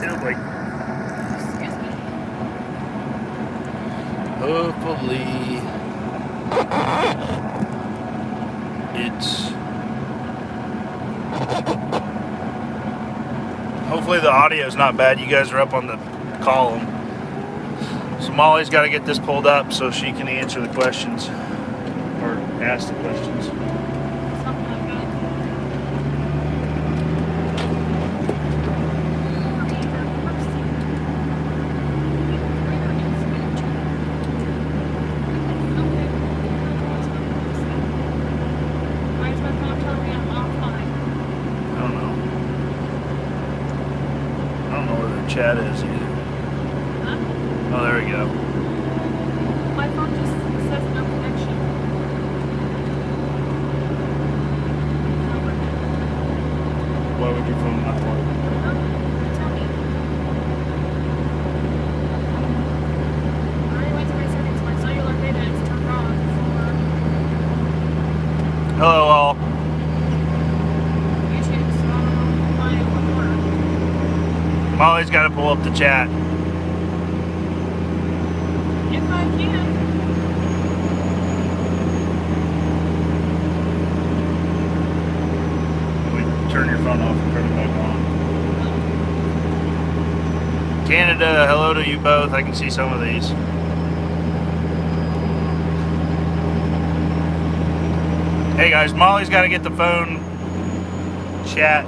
doing? Hopefully hopefully the audio is not bad. You guys are up on the column. So Molly's got to get this pulled up so she can answer the questions or ask the questions. Chat is either. Huh? Oh, there we go. My phone just says no connection. Why would your phone not work? Tell me. I already went to my settings. My cellular data is turned on for Hello all. YouTube, so I don't know why it wouldn't work. Molly's got to pull up the chat. If I can. Wait, turn your phone off and turn it back on. Canada, hello to you both. I can see some of these. Hey guys, Molly's got to get the phone chat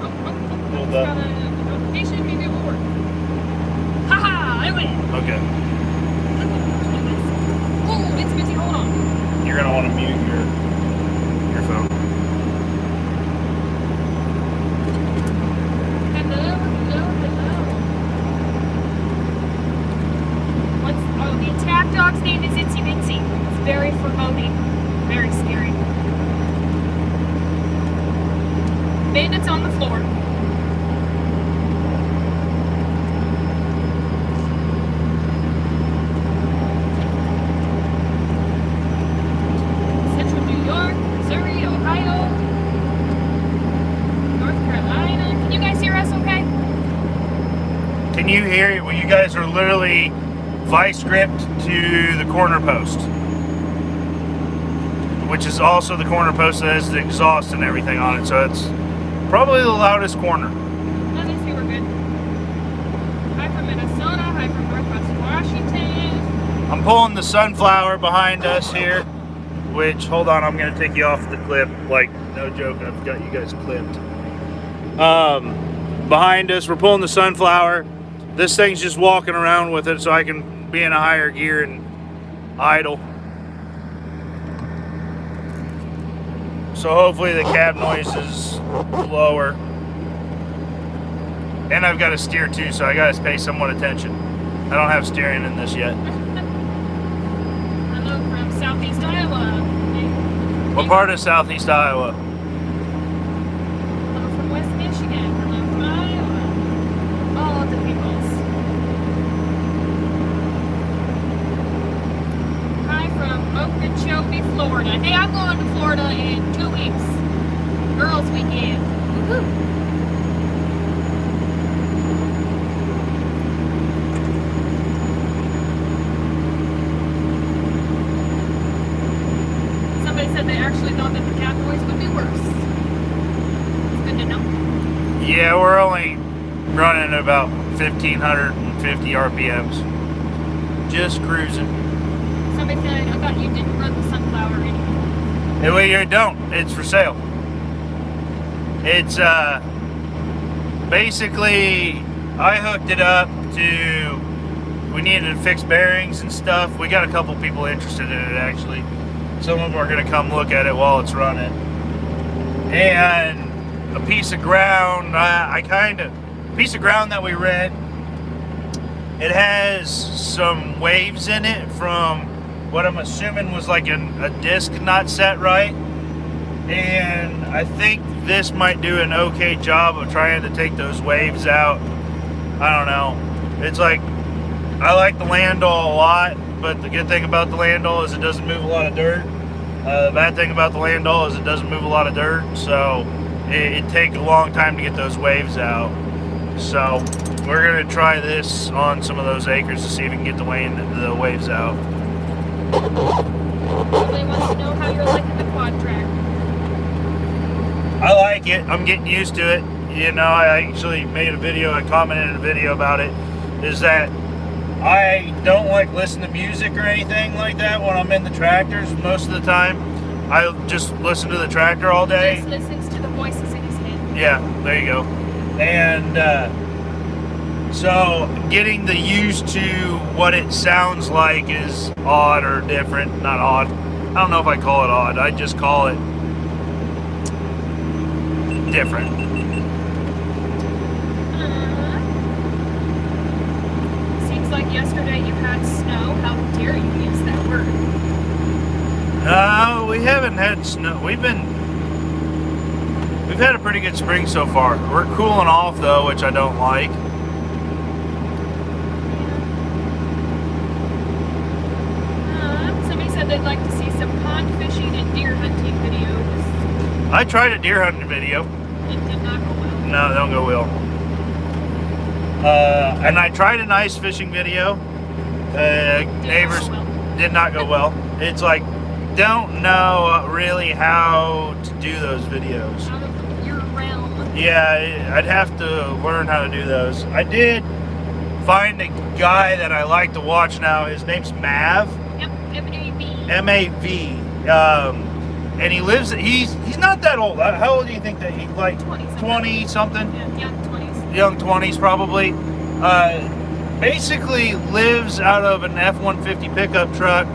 pulled up. Maybe it will work. Haha, I win. Okay. Oh, it's busy. Hold on. You're gonna want to mute your phone. Hello. The attack dog's name is Itsy Bitsy. It's very foreboding. Very scary. Bandits on the floor. Can you hear it? Well, you guys are literally vice gripped to the corner post, which is also the corner post that has the exhaust and everything on it, so it's probably the loudest corner. Let me see, we're good. Hi from Minnesota, hi from Northwest Washington. I'm pulling the sunflower behind us here, which, hold on, I'm going to take you off the clip. Like, no joke, I've got you guys clipped. Behind us, we're pulling the sunflower. This thing's just walking around with it so I can be in a higher gear and idle. So hopefully the cab noise is lower. And I've got to steer too, so I got to pay somewhat attention. I don't have steering in this yet. Hello from Southeast Iowa. What part of Southeast Iowa? Hello from West Michigan. Hello from Iowa. All of the peoples. Hi from Okeechobee, Florida. Hey, I'm going to Florida in 2 weeks. Girls' weekend. Woohoo! Said they actually thought that the cab noise would be worse. It's good to know. Yeah, we're only running at about 1,550 RPMs. Just cruising. Somebody said, I thought you didn't run the sunflower anymore. Hey, well, you don't. It's for sale. It's, basically, I hooked it up to, we needed to fix bearings and stuff. We got a couple people interested in it, actually. Some of them are going to come look at it while it's running. And a piece of ground, piece of ground that we read, it has some waves in it from what I'm assuming was like a disc not set right. And I think this might do an okay job of trying to take those waves out. I don't know. It's like, I like the Landau a lot. But the good thing about the Landau is it doesn't move a lot of dirt. The bad thing about the Landau is it doesn't move a lot of dirt, so it takes a long time to get those waves out. So we're gonna try this on some of those acres to see if we can get the waves out. Everybody wants to know how you're liking the Quadtrac. I like it. I'm getting used to it. You know, I actually made a video, I commented in a video about it, is that I don't like listen to music or anything like that when I'm in the tractors. Most of the time, I just listen to the tractor all day. Just listens to the voices in his head. Yeah, there you go. And so getting used to what it sounds like is odd or different. Not odd. I don't know if I call it odd. I just call it different. Seems like yesterday you had snow. How dare you use that word? We haven't had snow. We've had a pretty good spring so far. We're cooling off though, which I don't like. Somebody said they'd like to see some pond fishing and deer hunting videos. I tried a deer hunting video. It did not go well. No, they don't go well. And I tried an ice fishing video. Neighbors did not go well. It's like, don't know really how to do those videos. Out of your realm. Yeah, I'd have to learn how to do those. I did find a guy that I like to watch now. His name's Mav. Yep, M-A-V. M-A-V. And he lives, he's not that old. How old do you think that he's like 20 something? Yeah, young 20s. Young 20s probably. Basically lives out of an F-150 pickup truck,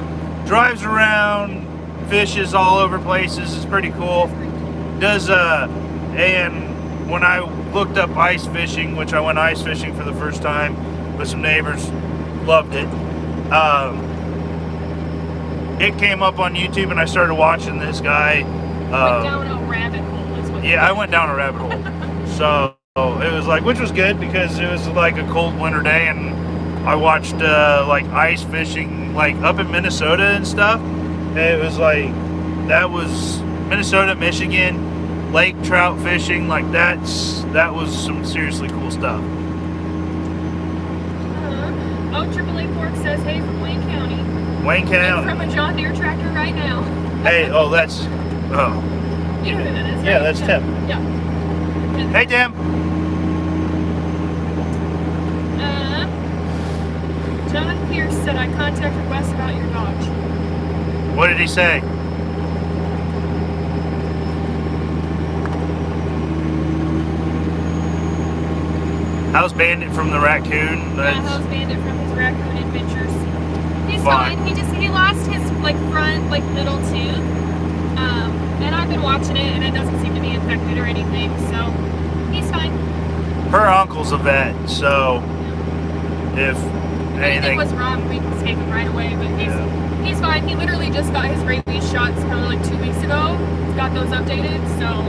drives around, fishes all over places. It's pretty cool. Does and when I looked up ice fishing, which I went ice fishing for the first time with some neighbors, loved it. It came up on YouTube and I started watching this guy. Went down a rabbit hole. Is what Yeah, I went down a rabbit hole. So it was like, which was good because it was like a cold winter day, and I watched like ice fishing like up in Minnesota and stuff. It was like, that was Minnesota, Michigan, lake trout fishing. Like that was some seriously cool stuff. Oh, AAA Fork says, hey, from Wayne County. Wayne County. From a John Deere tractor right now. Hey, oh, that's, oh. You know who that is, Yeah, right? that's Tim. Yeah. Hey, Tim. John Pierce said, I contacted Wes about your Dodge. What did he say? How's Bandit from the Raccoon? How's Bandit from his Raccoon adventures? He's fine. He lost his front middle tooth. And I've been watching it and it doesn't seem to be infected or anything, so he's fine. Her uncle's a vet, so if anything was wrong, we can take him right away, but he's fine. He literally just got his rabies shots probably like 2 weeks ago. He's got those updated, so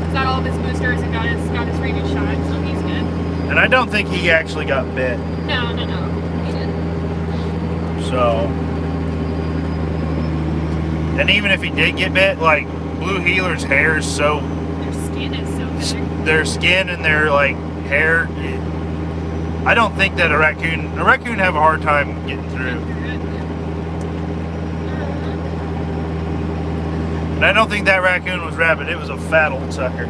he's got all of his boosters and got his rabies shot, so he's good. And I don't think he actually got bit. No, he didn't. So, and even if he did get bit, like blue heeler's hair is so, Their skin is so thick. their skin and their like hair, I don't think that a raccoon have a hard time getting through. And I don't think that raccoon was rabid. It was a fat old sucker. You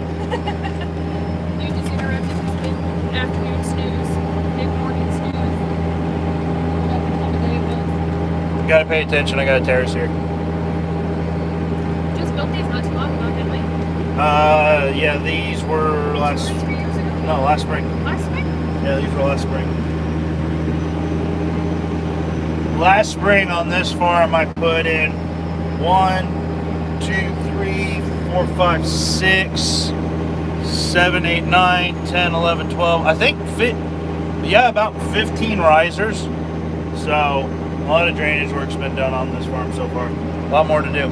just interrupted his mid-afternoon snooze, mid-morning snooze. Whatever time of day it was. You gotta pay attention. I got a terrace here. Just built these not too long ago, didn't we? Yeah, these were last 3 years ago? No, last spring. Last spring? Yeah, these were last spring. Last spring on this farm, I put in 1, 2, 3, 4, 5, 6, 7, 8, 9, 10, 11, 12. I think about 15 risers. So a lot of drainage work's been done on this farm so far. A lot more to do.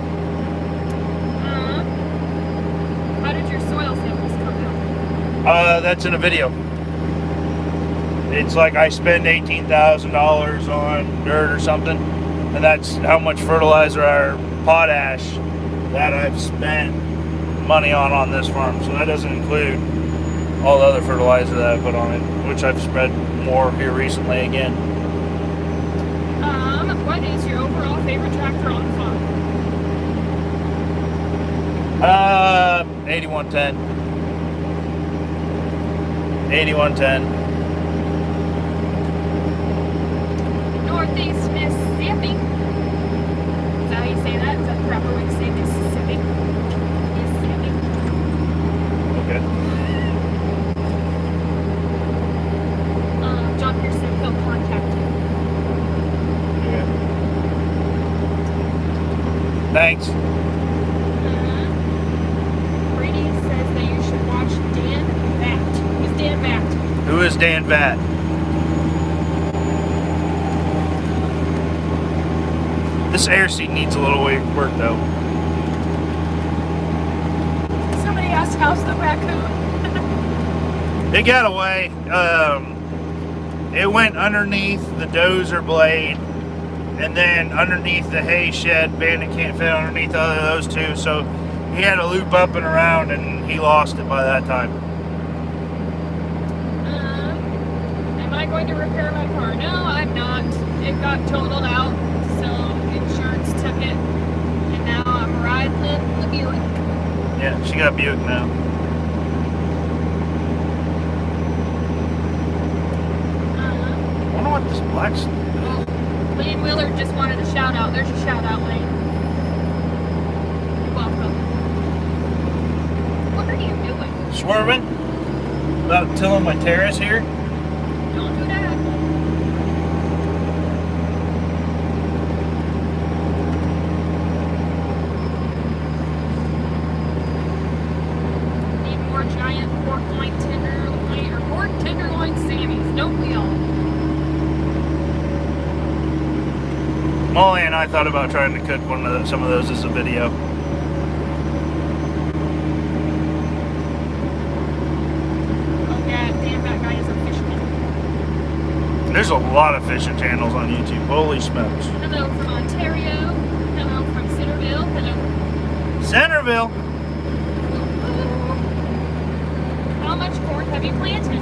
How did your soil samples come out? That's in a video. It's like I spend $18,000 on dirt or something, and that's how much fertilizer or potash that I've spent money on this farm. So that doesn't include all the other fertilizer that I put on it, which I've spread more here recently again. What is your overall favorite tractor on the farm? 8110. 8110. Northeast Mississippi. Is that how you say that? Is that the proper way to say Mississippi? Mississippi. Okay. John Pearson will contact you. Okay. Thanks. Brady says that you should watch Dan Vat. Who's Dan Vat? Who is Dan Vat? This air seat needs a little work though. Somebody asked how's the Raccoon? It got away. It went underneath the dozer blade and then underneath the hay shed. Bandit can't fit underneath either of those two, so he had to loop up and around and he lost it by that time. Am I going to repair my car? No, I'm not. It got totaled out, so insurance took it, and now I'm riding the Buick. Yeah, she got a Buick now. I wonder what this black's. Lane Wheeler just wanted a shout out. There's a shout out, Lane. You're welcome. What are you doing? Swerving. About tilling my terrace here. Don't do that. Need more giant pork loin tenderloin or pork tenderloin Sammys, don't we all? Molly and I thought about trying to cook some of those as a video. Oh yeah, damn, that guy is a fisherman. There's a lot of fishing channels on YouTube. Holy smokes. Hello from Ontario. Hello from Centerville. Hello. Centerville. How much corn have you planted?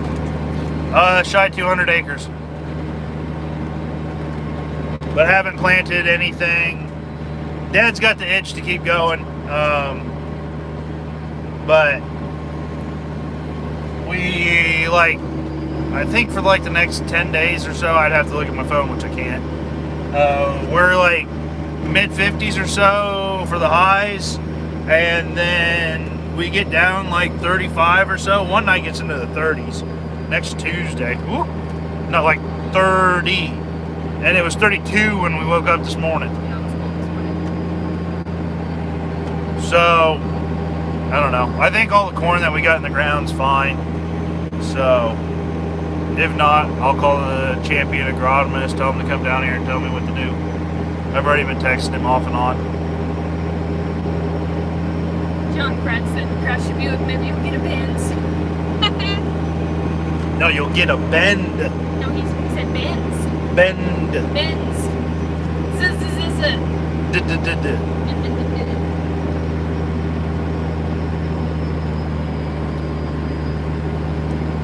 Shy 200 acres. But haven't planted anything. Dad's got the itch to keep going. But we I think for the next 10 days or so, I'd have to look at my phone, which I can't. We're mid 50s or so for the highs, and then we get down 35 or so. One night gets into the 30s. Next Tuesday, whoop, not 30. And it was 32 when we woke up this morning. Yeah, it was cold this morning. So, I don't know. I think all the corn that we got in the ground's fine. So, if not, I'll call the champion agronomist, tell him to come down here and tell me what to do. I've already been texting him off and on. John Pratt said, crash your Buick, maybe you'll get a Benz. No, you'll get a bend. No, he said Benz. Bend. Benz. Z-z-z-z. D-d-d-d.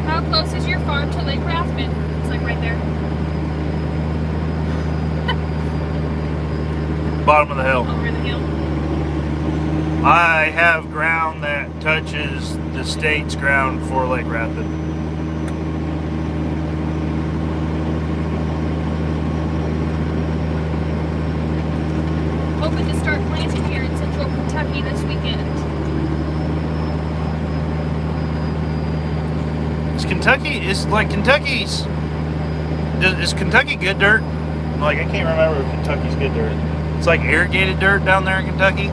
How close is your farm to Lake Rathman? It's right there. Bottom of the hill. Over the hill. I have ground that touches the state's ground for Lake Rathman. Hoping to start planting here in central Kentucky this weekend. Is Kentucky good dirt? I can't remember if Kentucky's good dirt. It's irrigated dirt down there in Kentucky.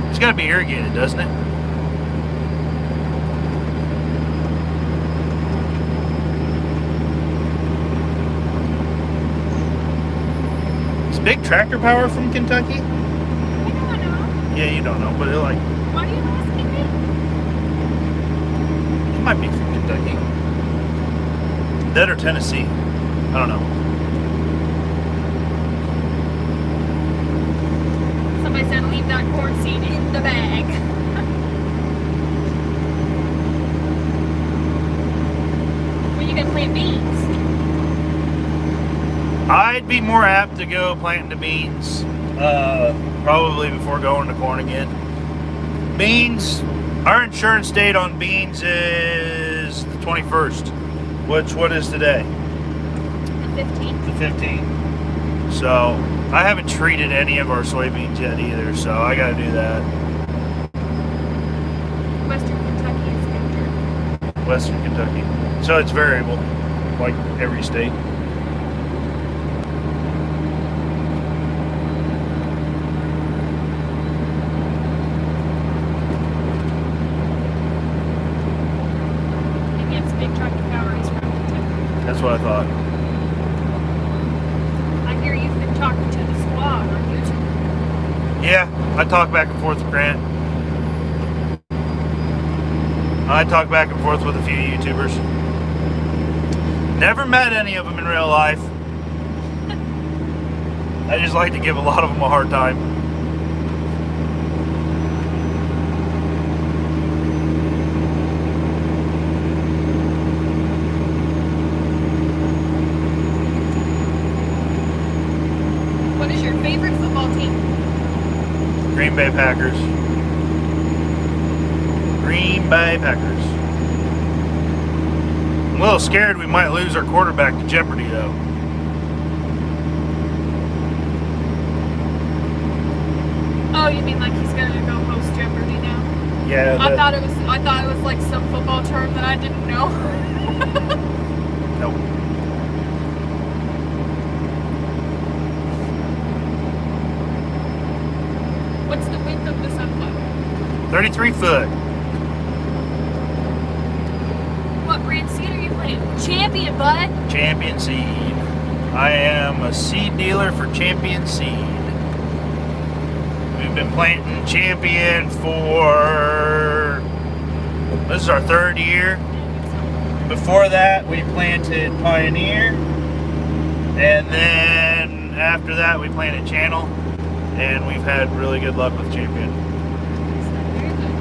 It's got to be irrigated, doesn't it? Is Big Tractor Power from Kentucky? I don't know. Yeah, you don't know, but Why are you asking me? it might be from Kentucky. That or Tennessee. I don't know. Somebody said leave that corn seed in the bag. gonna plant beans? I'd be more apt to go planting the beans, probably before going to corn again. Beans, our insurance date on beans is the 21st, which, what is today? The 15th. The 15th. So, I haven't treated any of our soybeans yet either, so I gotta do that. Western Kentucky is winter. Western Kentucky. So it's variable, like every state. Maybe it's big tractor power is from Kentucky. That's what I thought. I hear you've been talking to the squad on YouTube. Yeah, I talk back and forth with Grant. I talk back and forth with a few YouTubers. Never met any of them in real life. I just like to give a lot of them a hard time. What is your favorite football team? Green Bay Packers. Green Bay Packers. I'm a little scared we might lose our quarterback to Jeopardy, though. Oh, you mean like he's gonna go host Jeopardy now? Yeah. I thought it was like some football term that I didn't know. Nope. What's the width of the sunflower? 33 foot. What brand seed are you planting? Champion, bud. Champion Seed. I am a seed dealer for Champion Seed. We've been planting Champion for, this is our 3rd year. Before that, we planted Pioneer. And then after that, we planted Channel. And we've had really good luck with Champion. Very good.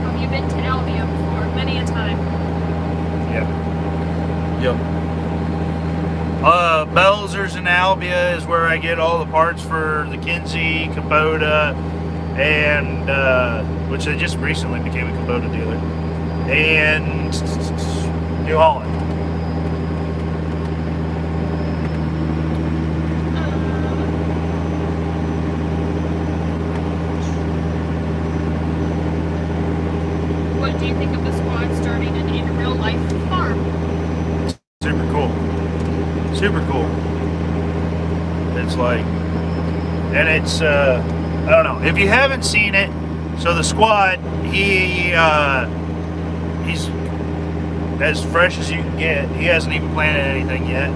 Have you been to Albia before? Many a time. Yep. Belzer's in Albia is where I get all the parts for the Kinsey, Kubota, and which I just recently became a Kubota dealer, and New Holland. What do you think of the squad starting an in real life farm? Super cool. Super cool. It's like, and it's, I don't know. If you haven't seen it, so the squad, he's as fresh as you can get. He hasn't even planted anything yet.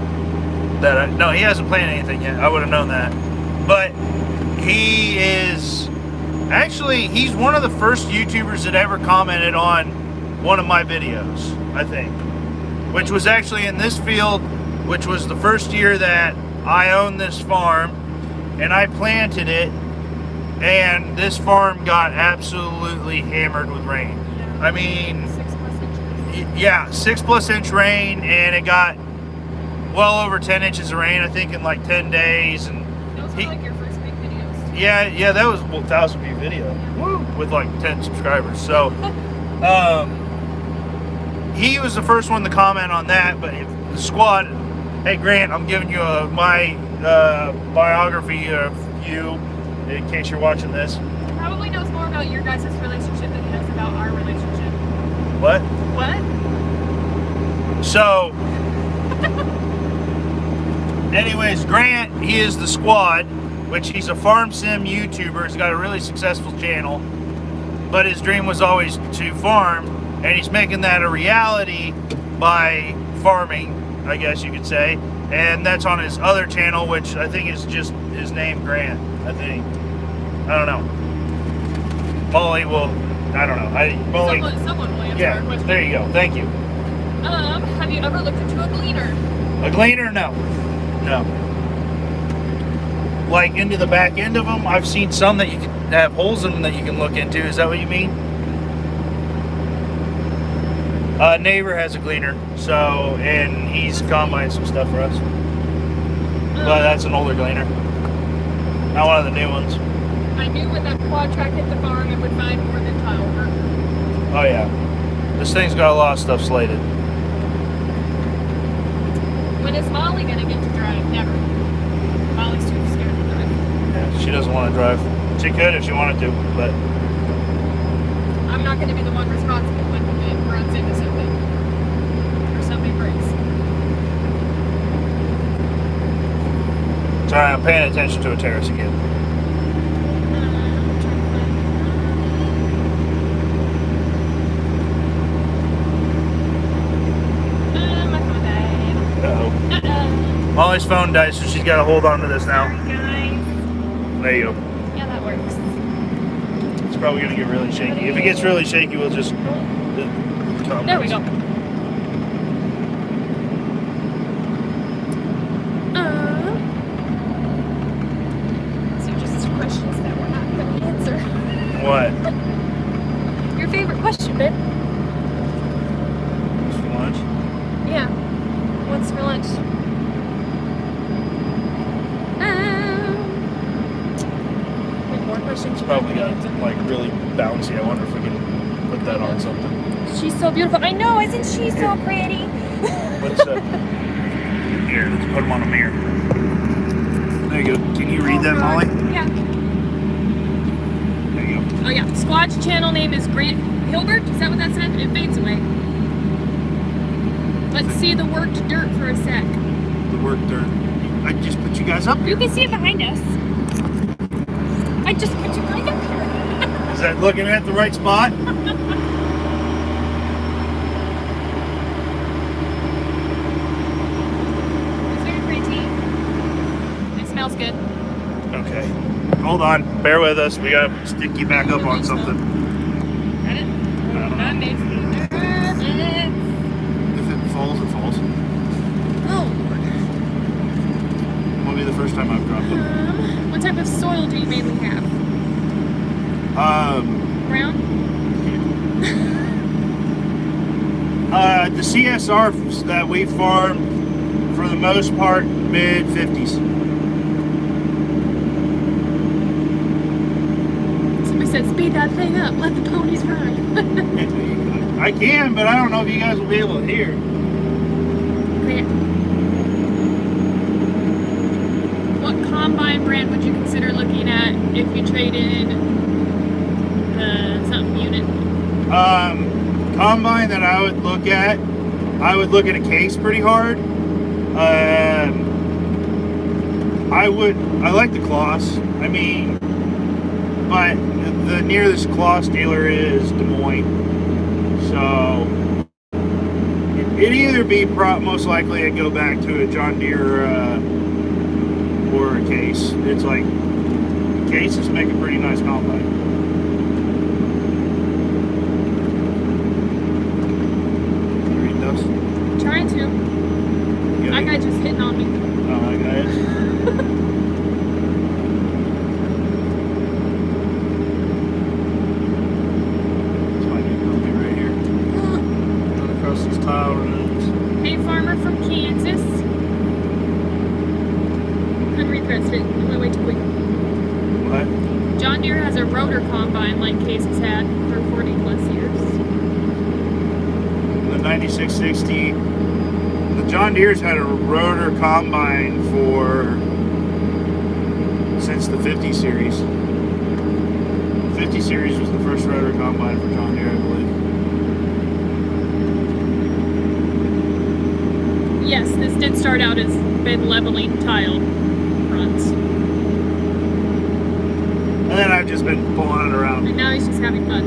No, he hasn't planted anything yet. I would have known that. But he is, actually, he's one of the first YouTubers that ever commented on one of my videos, I think. Which was actually in this field, which was the first year that I owned this farm. And I planted it. And this farm got absolutely hammered with rain. I mean, 6+ inches. yeah, 6+ inch rain, and it got well over 10 inches of rain, I think, in like 10 days. And Those were like your first big videos. Too. yeah, that was a 1,000 view video. Woo! With like 10 subscribers. So, he was the first one to comment on that. But if the squad, hey Grant, I'm giving you my biography of you. In case you're watching this. He probably knows more about your guys' relationship than he knows about our relationship. What? What? So, anyways, Grant, he is the squad, which he's a farm sim YouTuber. He's got a really successful channel, but his dream was always to farm, and he's making that a reality by farming, I guess you could say. And that's on his other channel, which I think is just his name, Grant. I think. I don't know. Molly will. I don't know. Molly. Someone will answer Yeah. our question. There you go. Thank you. Have you ever looked into a gleaner? A gleaner? No. No. like into the back end of them. I've seen some that you can have holes in them that you can look into. Is that what you mean? Neighbor has a cleaner, so, and he's combined some stuff for us. But that's an older cleaner, not one of the new ones. I knew when that Quadtrac hit the barn, it would find more than tile work. Oh yeah, this thing's got a lot of stuff slated. When is Molly gonna get to drive? Never. Molly's too scared to drive. Yeah, she doesn't want to drive. She could if she wanted to, but I'm not gonna be the one responsible when it runs into something or something breaks. sorry, I'm paying attention to a terrace again. Molly's phone died, so she's got to hold on to this now. Sorry, guys. There you go. Yeah, that works. It's probably going to get really shaky. If it gets really shaky, we'll just... There we go. So just questions that we're not going to answer. What? Your favorite question, babe? What's for lunch? Yeah. What's for lunch? More questions. It's probably got like really bouncy. I wonder if we can put that on something. She's so beautiful. I know, isn't she so pretty? Let's here, let's put them on a mirror. There you go. Can you read that, Molly? Yeah. There you go. Oh yeah. Squatch channel name is Grant Hilbert. Is that what that said? It fades away. Let's see the worked dirt for a sec. The work dirt. I just put you guys up You here. can see it behind us. I just put you right up here. Is that looking at the right spot? It's very pretty. It smells good. Okay. Hold on. Bear with us. We got to stick you back up on something. Got it? I don't know. That makes me nervous. If it falls, it falls. Oh. Won't be the first time I've dropped it. What type of soil do you mainly have? Brown? The CSR that we farm, for the most part, mid-50s. Somebody said, speed that thing up. Let the ponies run. I can, but I don't know if you guys will be able to hear. Okay. What combine brand would you consider looking at if you traded the something unit? Combine that I would look at a case pretty hard. I like the Kloss. I mean, but the nearest Kloss dealer is Des Moines. So it'd either be most likely I'd go back to a John Deere or a Case. It's like Cases make a pretty nice combine. Trying to. That guy just hitting on me. Oh, that guy is. This might be moving right here. Going across these tile roads. Hey, farmer from Kansas. Couldn't repress it. I'm gonna wait too quick. What? John Deere has a rotor combine like Case has had for 40 plus years. The 9660. The John Deere's had a rotor combine since the 50 series. The 50 series was the first rotor combine for John Deere, I believe. Yes, this did start out as been leveling tile runs. And then I've just been pulling it around. And now he's just having fun.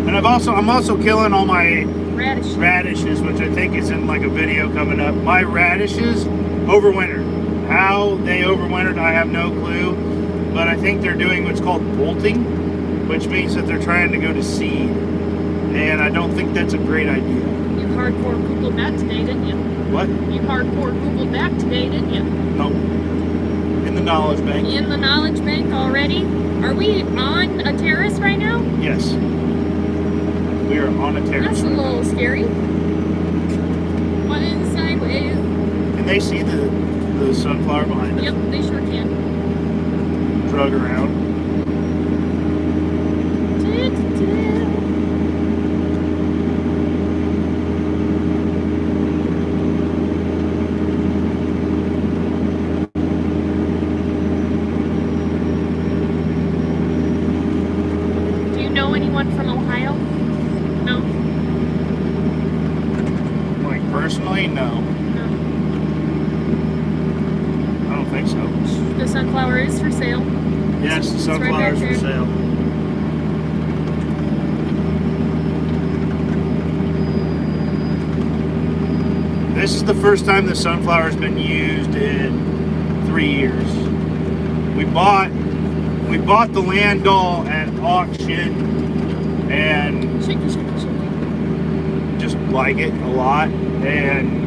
And I'm also killing all my Radishes, which I think is in like a video coming up. My radishes overwintered. How they overwintered, I have no clue. But I think they're doing what's called bolting, which means that they're trying to go to seed. And I don't think that's a great idea. You hardcore Googled that today, didn't you? What? You hardcore Googled that today, didn't you? No. In the knowledge bank. In the knowledge bank already? Are we on a terrace right now? Yes. We are on a terrace. That's a little scary. One sideways. Can they see the sunflower behind us? Yep, they sure can. Drug around. Do you know anyone from Ohio? No. Like personally, no. No. I don't think so. The sunflower is for sale. Yes, the It's right sunflowers back for there. sale. This is the first time the sunflower's been used in 3 years. We bought the land doll at auction and Shaky, shaky, shaky. just like it a lot, and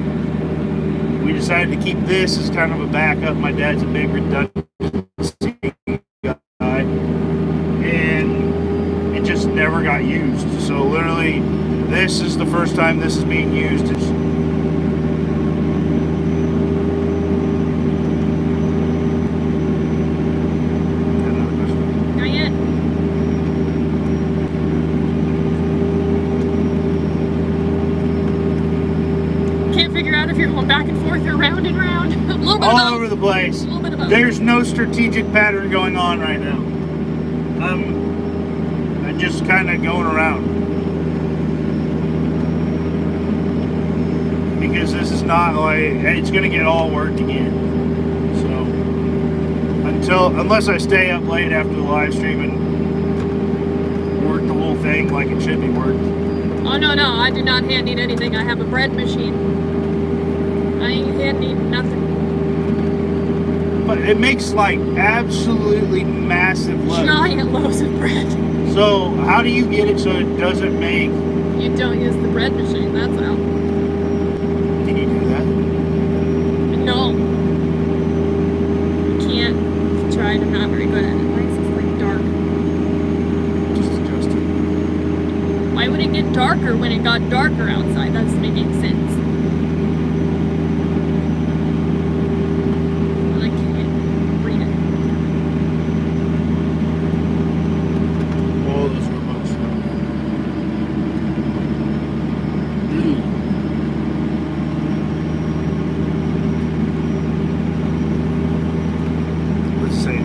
we decided to keep this as kind of a backup. My dad's a big redundancy guy, and it just never got used. So literally, this is the first time this is being used. It's Not yet. Can't figure out if you're going back and forth or round and round. A little bit of all both. over the place. A little bit of both. There's no strategic pattern going on right now. I'm just kind of going around. Because this is not like, it's going to get all worked again. So, unless I stay up late after the live stream and work the whole thing like it should be worked. Oh, no, I do not hand need anything. I have a bread machine. I ain't hand need nothing. But it makes like absolutely massive loads. Giant loaves of bread. So, how do you get it so it doesn't make, You don't use the bread machine, that's how. can you do that? No. You can't. I've tried, I'm not very good at it. Why is this like dark? Just adjust it. Why would it get darker when it got darker outside? That doesn't make any sense. I can't read it. All those remotes. Let's see.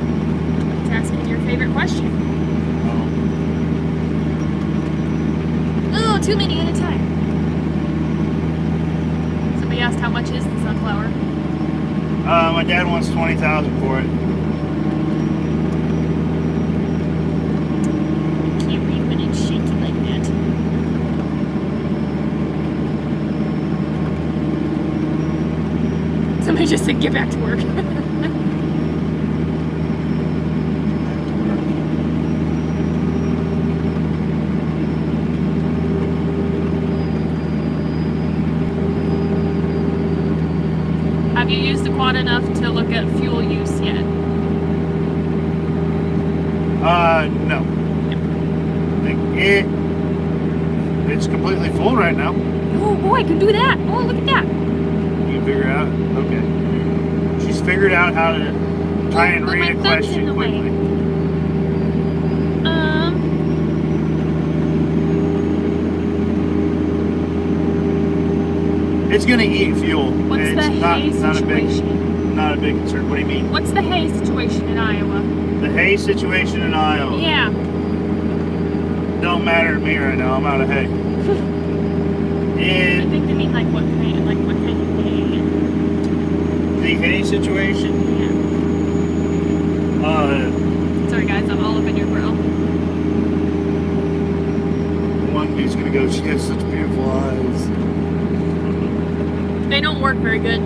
It's asking your favorite question. Oh, too many at a time. Somebody asked how much is the sunflower? My dad wants $20,000 for it. Can't read when it's shaky like that. Somebody just said get back to work. Have you used the quad enough to look at fuel use yet? No. It's completely full right now. Oh boy, I can do that. Oh, look at that. You can figure it out? Okay. She's figured out how to try and But read my a thumb's question in the way. quickly. It's gonna eat fuel. What's It's the hay not situation? not a big concern. What do you mean? What's the hay situation in Iowa? The hay situation in Iowa. Yeah. Don't matter to me right now. I'm out of hay. I And think they mean like what kind of hay. the hay situation, Yeah. Sorry guys, I'm all up in your grill. one dude's gonna go, she has such beautiful eyes. They don't work very good.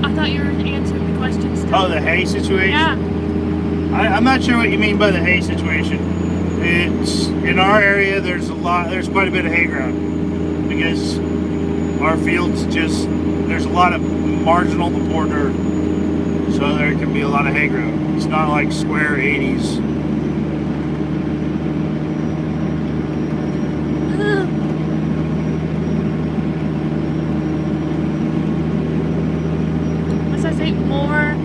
I thought you were answering the question still. Oh, the hay situation? Yeah. I'm not sure what you mean by the hay situation. It's in our area. There's quite a bit of hay ground because our fields just, there's a lot of marginal to poor dirt. So there can be a lot of hay growth. It's not like square 80s. Unless I say more.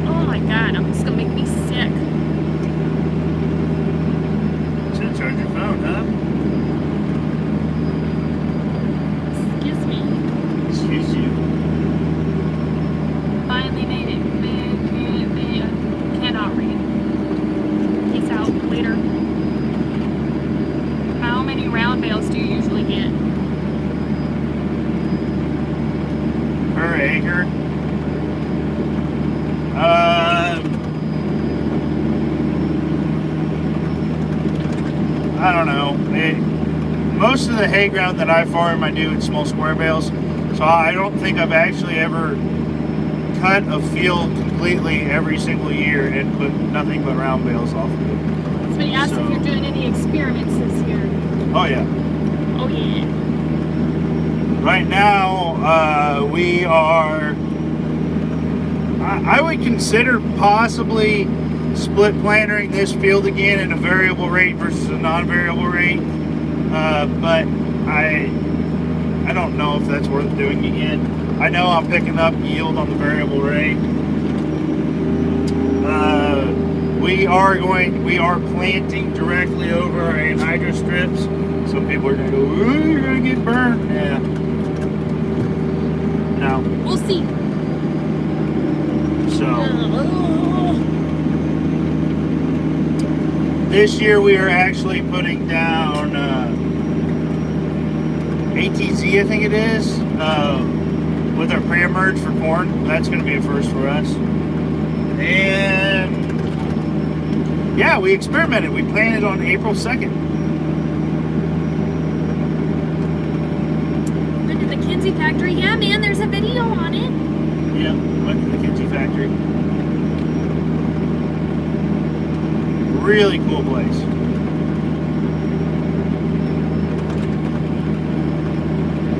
Oh my god, it's gonna make me sick. Should charge your phone, huh? Excuse me. Excuse you. Finally made it. Cannot read. Peace out. Later. How many round bales do you usually get? Per acre. I don't know. Most of the hay ground that I farm, I do in small square bales. So I don't think I've actually ever cut a field completely every single year and put nothing but round bales off of it. So he asked if you're doing any experiments this year. Oh yeah. Oh yeah. Right now, we are. I would consider possibly split plantering this field again in a variable rate versus a non-variable rate, but I don't know if that's worth doing again. I know I'm picking up yield on the variable rate. We are planting directly our anhydrous strips. Some people are gonna go, ooh, you're gonna get burned. Yeah. No. We'll see. So this year we are actually putting down ATZ, I think it is, with our pre-emerge for corn. That's going to be a first for us. And yeah, we experimented. We planted on April 2nd. Went to the Kinsey factory. Yeah, man, there's a video on it. Yeah, went to the Kinsey factory. Really cool place.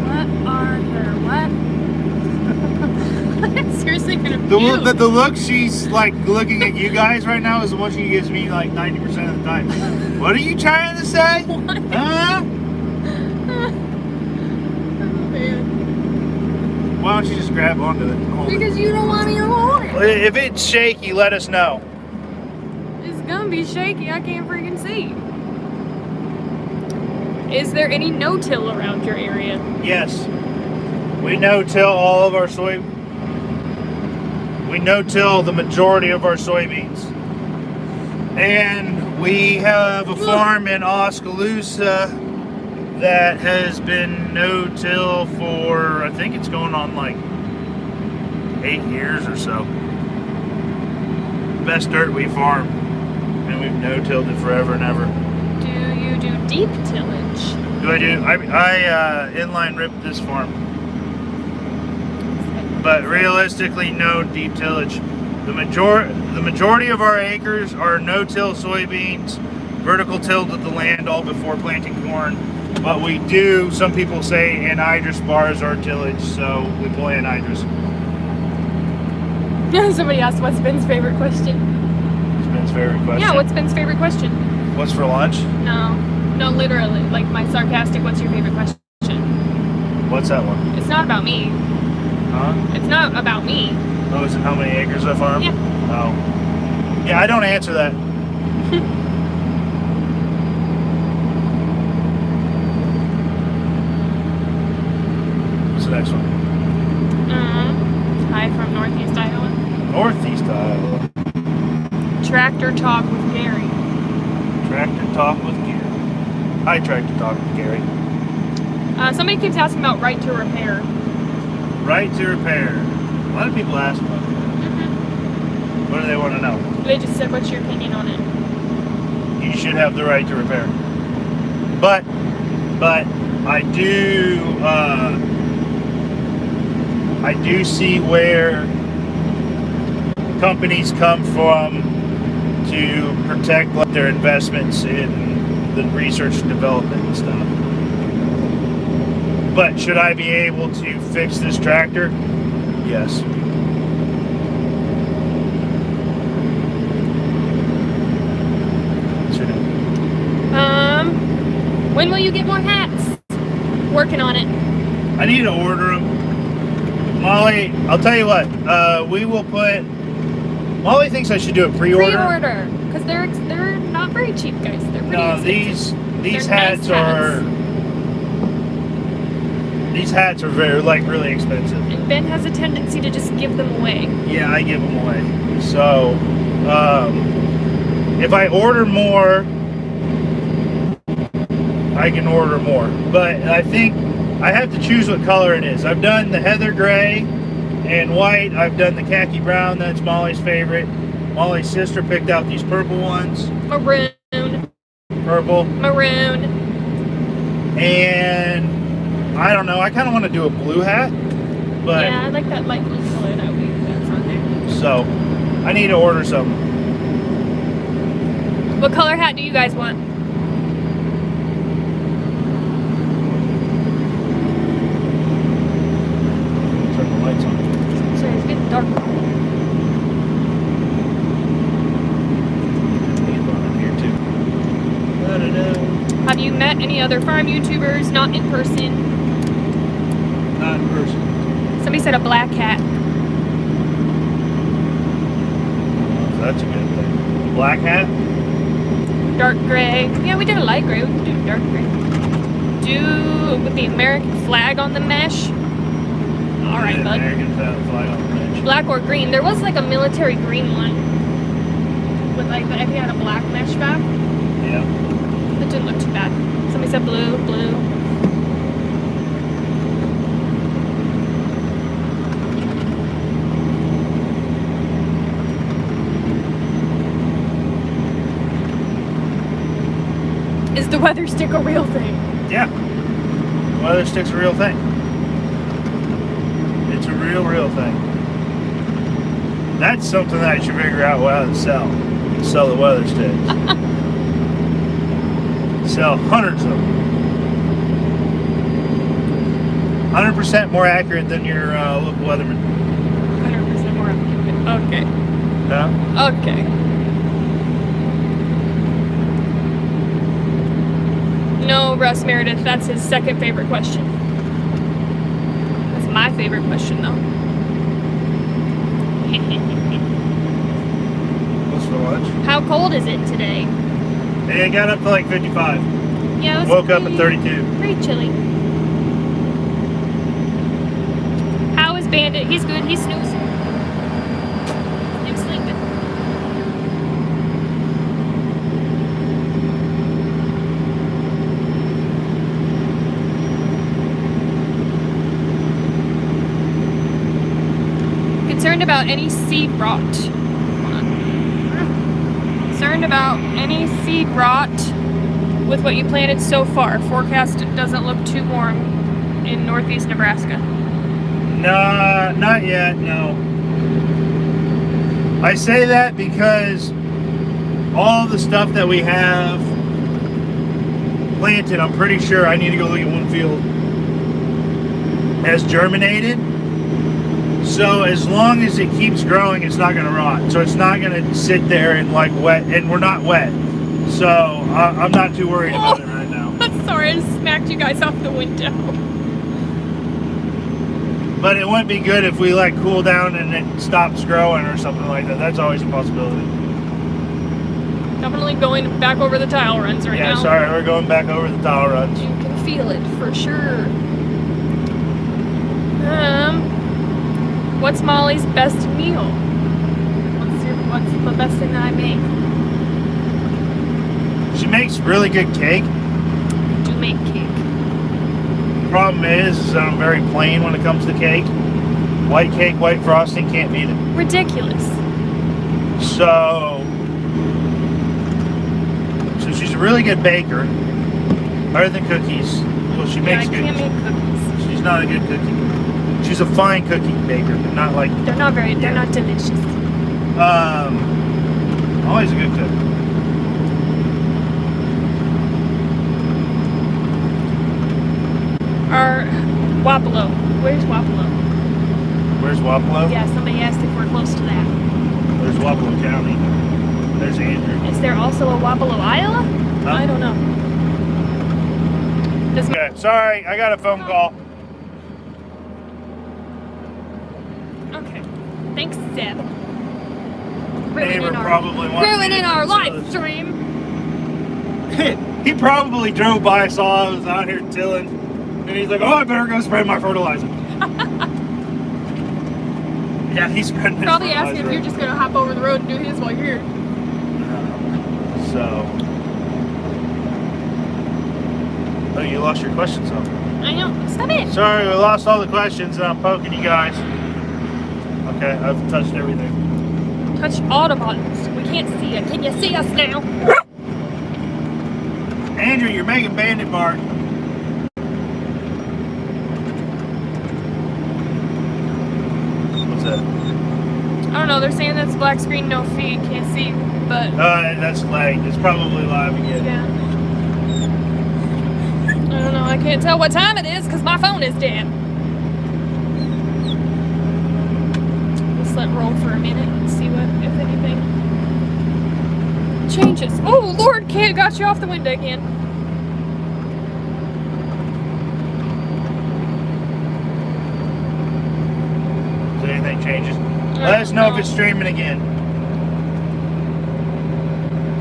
What are your what? I'm seriously gonna The puke. look she's like looking at you guys right now is the one she gives me like 90% of the time. What are you trying to say? What? Huh? Oh, man. Why don't you just grab onto it and hold it? Because you don't want me to hold it. If it's shaky, let us know. It's gonna be shaky. I can't freaking see. Is there any no-till around your area? Yes. We no-till all of our soy. We no-till the majority of our soybeans. And we have a farm in Oskaloosa that has been no-till for, I think it's going on like 8 years or so. Best dirt we farm. And we've no-tilled it forever and ever. Do you do deep tillage? Do I do? I inline rip this farm. But realistically, no deep tillage. The majority of our acres are no-till soybeans, vertical tilled with the land all before planting corn. But we do, some people say anhydrous bars are tillage, so we pull anhydrous. Somebody asked what's Ben's favorite question. It's Ben's favorite question. Yeah, what's Ben's favorite question? What's for lunch? No, literally. Like my sarcastic, what's your favorite question? What's that one? It's not about me. Huh? It's not about me. Oh, is it how many acres I farm? Yeah. Oh. Yeah, I don't answer that. What's the next one? Hi from Northeast Iowa. Northeast Iowa. Tractor talk with Gary. Tractor talk with Gary. Hi, Tractor talk with Gary. Somebody keeps asking about right to repair. Right to repair. A lot of people ask about that. What do they want to know? They just said, what's your opinion on it? You should have the right to repair. But I do see where companies come from to protect their investments in the research and development and stuff. But should I be able to fix this tractor? Yes. What's your name? When will you get more hats? Working on it. I need to order them. Molly, I'll tell you what. We will put. Molly thinks I should do a pre-order. Pre-order, because they're not very cheap, guys. They're pretty expensive. These They're hats nice are. These hats are very really expensive. And Ben has a tendency to just give them away. Yeah, I give them away. So, if I order more, I can order more. But I think I have to choose what color it is. I've done the heather gray and white. I've done the khaki brown. That's Molly's favorite. Molly's sister picked out these purple ones. Maroon. Purple. Maroon. And I don't know. I kind of want to do a blue hat. But Yeah, I like that light blue color that that's on there. so I need to order some. What color hat do you guys want? Turn the lights on. Sorry, it's getting dark. Here too. Da-da-da. Have you met any other farm YouTubers not in person? Not in person. Somebody said a black hat. That's a good thing. Black hat? Dark gray. Yeah, we did a light gray. We could do dark gray. Do with the American flag on the mesh. All right, bud. American flag on the bench. Black or green. There was like a military green one with like if you had a black mesh back. Yeah. That didn't look too bad. Somebody said blue, blue. Is the weather stick a real thing? Yeah. Weather stick's a real thing. It's a real thing. That's something that I should figure out how to sell. Sell the weather sticks. Sell hundreds of them. 100% more accurate than your local weatherman. 100% more accurate. Okay. Yeah. Okay. No, Russ Meredith, that's his second favorite question. That's my favorite question, though. What's for lunch? How cold is it today? It got up to like 55. Yeah, it was Woke up at 32. Pretty chilly. How is Bandit? He's good. He's snoozing. He's sleeping. Concerned about any seed rot. Concerned about any seed rot with what you planted so far. Forecast doesn't look too warm in northeast Nebraska. No, not yet, no. I say that because all the stuff that we have planted, I'm pretty sure, I need to go look at one field, has germinated. So as long as it keeps growing, it's not going to rot. So it's not going to sit there and like wet, and we're not wet. So I'm not too worried about it right now. I'm sorry, I smacked you guys off the window. But it wouldn't be good if we like cool down and it stops growing or something like that. That's always a possibility. Definitely going back over the tile runs right Yeah, now. sorry, we're going back over the tile runs. You can feel it for sure. What's Molly's best meal? What's the best thing that I make? She makes really good cake. I do make cake. The problem is that I'm very plain when it comes to cake. White cake, white frosting, can't beat it. Ridiculous. So she's a really good baker. Better than cookies. Well, she makes I can't cookies. make cookies. She's not a good cookie. She's a fine cookie baker, but not like. They're not delicious. Always a good cook. Or Wapello. Where's Wapello? Where's Wapello? Yeah, somebody asked if we're close to that. There's Wapello County. There's Andrew. Is there also a Wapello, Iowa? Huh? I don't know. Does Okay, sorry, I got a phone call. Okay. Thanks, Seb. Neighbor probably wanted ruining me to our do live this. stream. He probably drove by, saw I was out here tilling, and he's like, "Oh, I better go spread my fertilizer." Yeah, he's spreading his Probably fertilizer. asking if you're just gonna hop over the road and do his while you're here. So, oh, you lost your questions though. I know. Stop it. Sorry, we lost all the questions, and I'm poking you guys. Okay, I've touched everything. Touch all the buttons. We can't see it. Can you see us now? Andrew, you're making bandit bark. What's that? I don't know. They're saying that's black screen, no feed. Can't see, but That's lagged. It's probably live again. yeah. I don't know. I can't tell what time it is because my phone is dead. Let's let roll for a minute and see what, if anything, changes. Oh Lord, kid, got you off the window again. If anything changes, let us know if it's streaming again.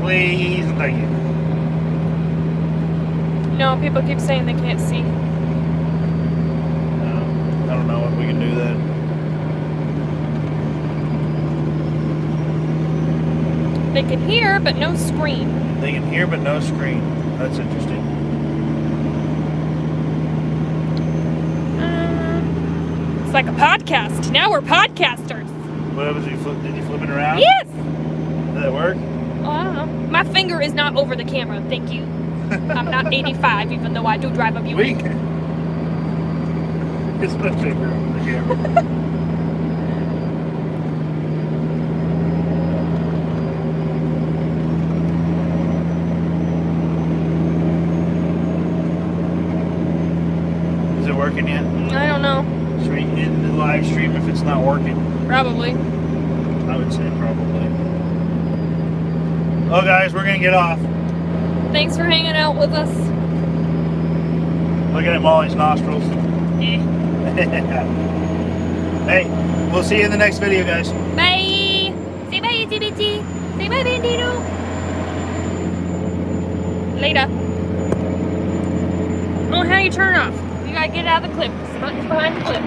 Please and thank you. No, people keep saying they can't see. I don't know if we can do that. They can hear, but no screen. They can hear but no screen. That's interesting. It's like a podcast. Now we're podcasters. What was you flip? Did you flip it around? Yes. Did that work? Oh, I don't know. My finger is not over the camera. Thank you. I'm not 85, even though I do drive a Buick. Weak. It's my finger on the camera. Is it working yet? I don't know. Should we end the live stream if it's not working? Probably. I would say probably. Oh, guys, we're gonna get off. Thanks for hanging out with us. Looking at Molly's nostrils. Eh. Hey, we'll see you in the next video, guys. Bye. Say bye, TBT. Say bye, Bandito. Later. Oh, how do you turn off? You gotta get out of the clip. The button's behind the clip.